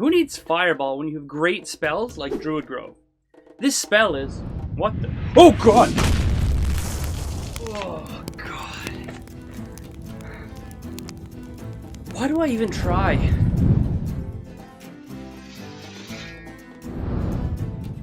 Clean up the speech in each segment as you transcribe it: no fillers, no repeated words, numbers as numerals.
Who needs Fireball when you have great spells like Druid Grove? This spell is... What the... Oh god! Oh god. Why do I even try?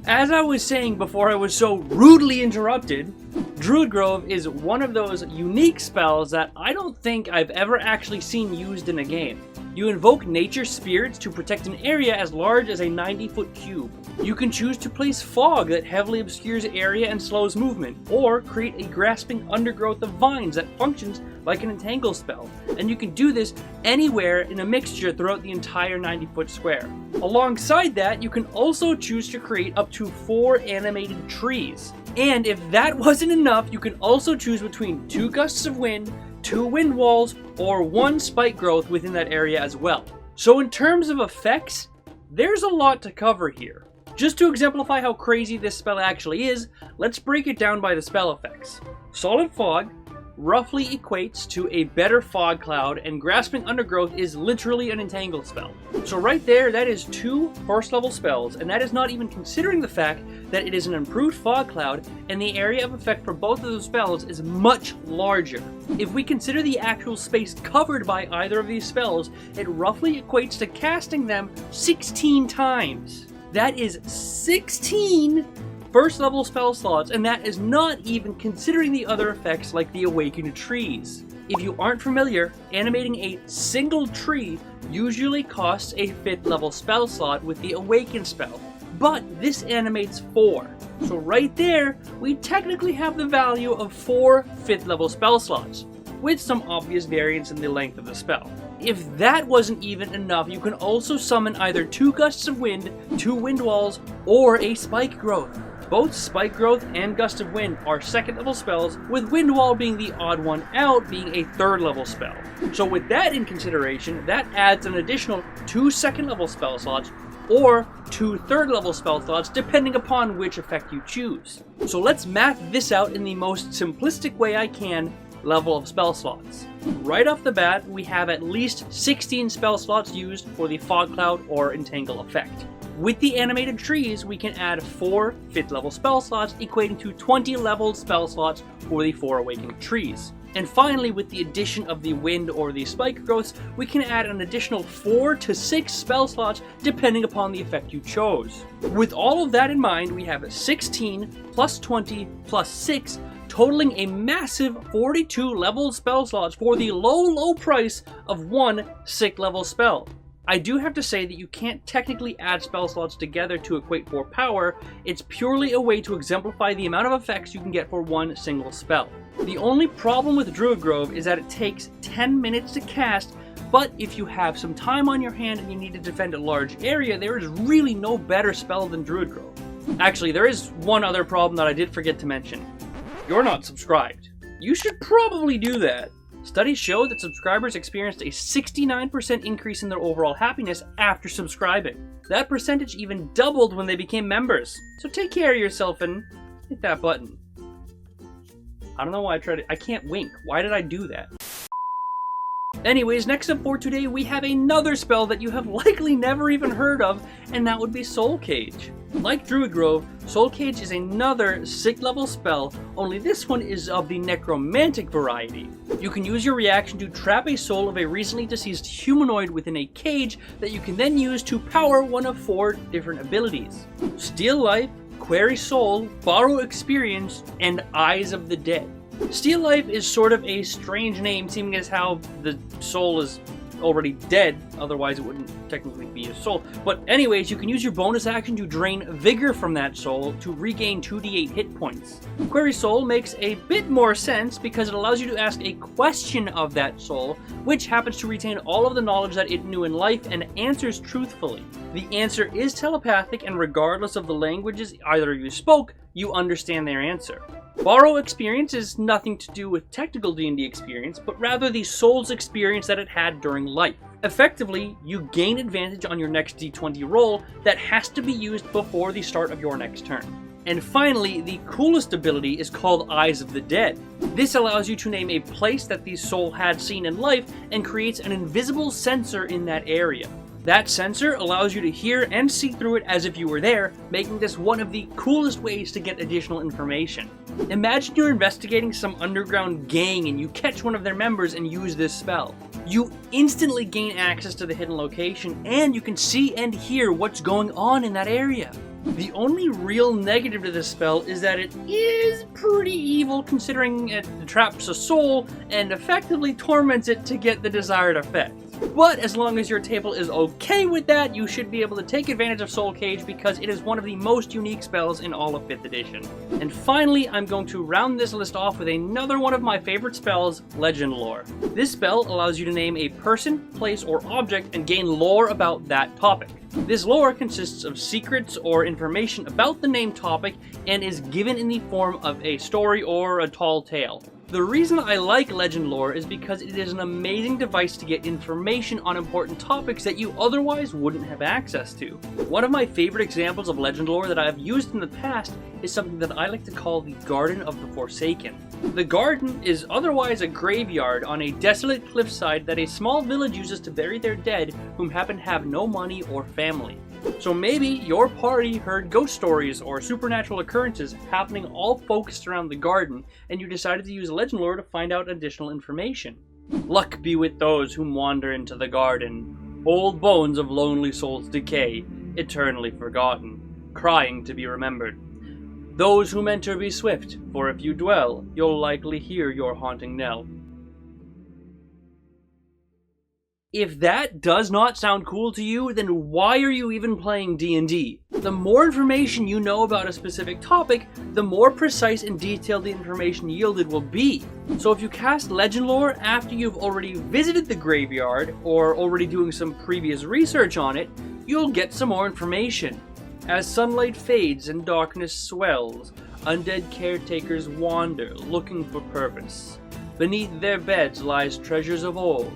As I was saying before I was so rudely interrupted, Druid Grove is one of those unique spells that I don't think I've ever actually seen used in a game. You invoke nature spirits to protect an area as large as a 90-foot cube. You can choose to place fog that heavily obscures area and slows movement, or create a grasping undergrowth of vines that functions like an entangle spell, and you can do this anywhere in a mixture throughout the entire 90-foot square. Alongside that, you can also choose to create up to 4 animated trees. And if that wasn't enough, you can also choose between 2 gusts of wind, 2 wind walls, or 1 spike growth within that area as well. So in terms of effects, there's a lot to cover here. Just to exemplify how crazy this spell actually is, let's break it down by the spell effects. Solid Fog roughly equates to a better fog cloud, and Grasping Undergrowth is literally an entangle spell. So right there, that is 2 first level spells, and that is not even considering the fact that it is an improved fog cloud, and the area of effect for both of those spells is much larger. If we consider the actual space covered by either of these spells, it roughly equates to casting them 16 times. That is 16 first level spell slots, and that is not even considering the other effects like the Awakened Trees. If you aren't familiar, animating a single tree usually costs a 5th level spell slot with the Awaken spell, but this animates 4. So right there, we technically have the value of 4 5th level spell slots, with some obvious variance in the length of the spell. If that wasn't even enough, you can also summon either 2 gusts of wind, 2 wind walls, or a spike growth. Both Spike Growth and Gust of Wind are 2nd level spells, with Wind Wall being the odd one out, being a 3rd level spell. So with that in consideration, that adds an additional 2 2nd level spell slots, or 2 3rd level spell slots, depending upon which effect you choose. So let's math this out in the most simplistic way I can, level of spell slots. Right off the bat, we have at least 16 spell slots used for the Fog Cloud or Entangle effect. With the animated trees, we can add 4 5th level spell slots, equating to 20 leveled spell slots for the 4 Awakened Trees. And finally, with the addition of the wind or the spike growths, we can add an additional 4 to 6 spell slots depending upon the effect you chose. With all of that in mind, we have 16 plus 20 plus 6, totaling a massive 42 leveled spell slots for the low price of 1 6th level spell. I do have to say that you can't technically add spell slots together to equate for power. It's purely a way to exemplify the amount of effects you can get for one single spell. The only problem with Druid Grove is that it takes 10 minutes to cast, but if you have some time on your hand and you need to defend a large area, there is really no better spell than Druid Grove. Actually, there is one other problem that I did forget to mention. You're not subscribed. You should probably do that. Studies show that subscribers experienced a 69% increase in their overall happiness after subscribing. That percentage even doubled when they became members. So take care of yourself and hit that button. I don't know why I can't wink. Why did I do that? Anyways, next up for today, we have another spell that you have likely never even heard of, and that would be Soul Cage. Like Druid Grove, Soul Cage is another 6th level spell, only this one is of the necromantic variety. You can use your reaction to trap a soul of a recently deceased humanoid within a cage that you can then use to power one of 4 different abilities: Steal Life, Query Soul, Borrow Experience, and Eyes of the Dead. Steal Life is sort of a strange name, seeming as how the soul is already dead, otherwise it wouldn't technically be a soul. But anyways, you can use your bonus action to drain vigor from that soul to regain 2d8 hit points. Query Soul makes a bit more sense because it allows you to ask a question of that soul, which happens to retain all of the knowledge that it knew in life and answers truthfully. The answer is telepathic, and regardless of the languages either of you spoke, you understand their answer. Borrow Experience is nothing to do with technical D&D experience, but rather the soul's experience that it had during life. Effectively, you gain advantage on your next d20 roll that has to be used before the start of your next turn. And finally, the coolest ability is called Eyes of the Dead. This allows you to name a place that the soul had seen in life and creates an invisible sensor in that area. That sensor allows you to hear and see through it as if you were there, making this one of the coolest ways to get additional information. Imagine you're investigating some underground gang and you catch one of their members and use this spell. You instantly gain access to the hidden location, and you can see and hear what's going on in that area. The only real negative to this spell is that it is pretty evil, considering it traps a soul and effectively torments it to get the desired effect. But as long as your table is okay with that, you should be able to take advantage of Soul Cage because it is one of the most unique spells in all of 5th edition. And finally, I'm going to round this list off with another one of my favorite spells, Legend Lore. This spell allows you to name a person, place, or object and gain lore about that topic. This lore consists of secrets or information about the named topic and is given in the form of a story or a tall tale. The reason I like Legend Lore is because it is an amazing device to get information on important topics that you otherwise wouldn't have access to. One of my favorite examples of Legend Lore that I have used in the past is something that I like to call the Garden of the Forsaken. The garden is otherwise a graveyard on a desolate cliffside that a small village uses to bury their dead whom happen to have no money or family. So maybe your party heard ghost stories or supernatural occurrences happening all focused around the garden, and you decided to use Legend Lore to find out additional information. Luck be with those whom wander into the garden. Old bones of lonely souls decay, eternally forgotten, crying to be remembered. Those whom enter be swift, for if you dwell, you'll likely hear your haunting knell. If that does not sound cool to you, then why are you even playing D&D? The more information you know about a specific topic, the more precise and detailed the information yielded will be. So if you cast Legend Lore after you've already visited the graveyard, or already doing some previous research on it, you'll get some more information. As sunlight fades and darkness swells, undead caretakers wander, looking for purpose. Beneath their beds lies treasures of old.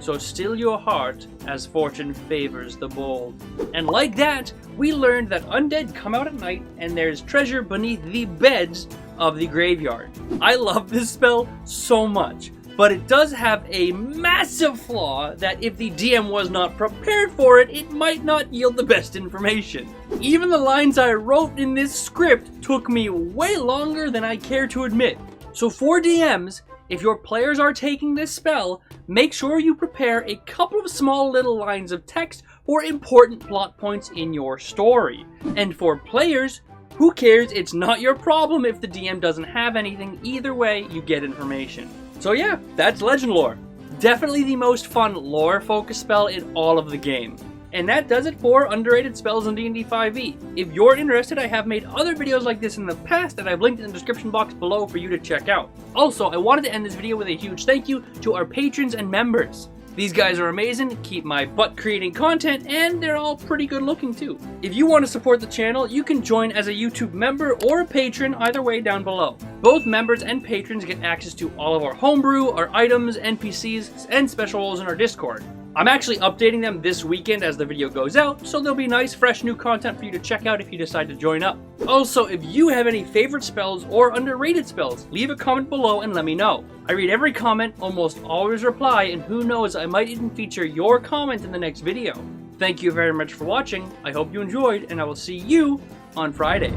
So still your heart, as fortune favors the bold. And like that, we learned that undead come out at night and there's treasure beneath the beds of the graveyard. I love this spell so much, but it does have a massive flaw that if the DM was not prepared for it, it might not yield the best information. Even the lines I wrote in this script took me way longer than I care to admit. So for DMs, if your players are taking this spell, make sure you prepare a couple of small little lines of text for important plot points in your story. And for players, who cares? It's not your problem if the DM doesn't have anything. Either way, you get information. So yeah, that's Legend Lore. Definitely the most fun lore-focused spell in all of the game. And that does it for underrated spells in D&D 5e. If you're interested, I have made other videos like this in the past that I've linked in the description box below for you to check out. Also, I wanted to end this video with a huge thank you to our patrons and members. These guys are amazing, keep my butt creating content, and they're all pretty good looking too. If you want to support the channel, you can join as a YouTube member or a patron, either way down below. Both members and patrons get access to all of our homebrew, our items, NPCs, and special roles in our Discord. I'm actually updating them this weekend as the video goes out, so there'll be nice, fresh new content for you to check out if you decide to join up. Also, if you have any favorite spells or underrated spells, leave a comment below and let me know. I read every comment, almost always reply, and who knows, I might even feature your comment in the next video. Thank you very much for watching, I hope you enjoyed, and I will see you on Friday.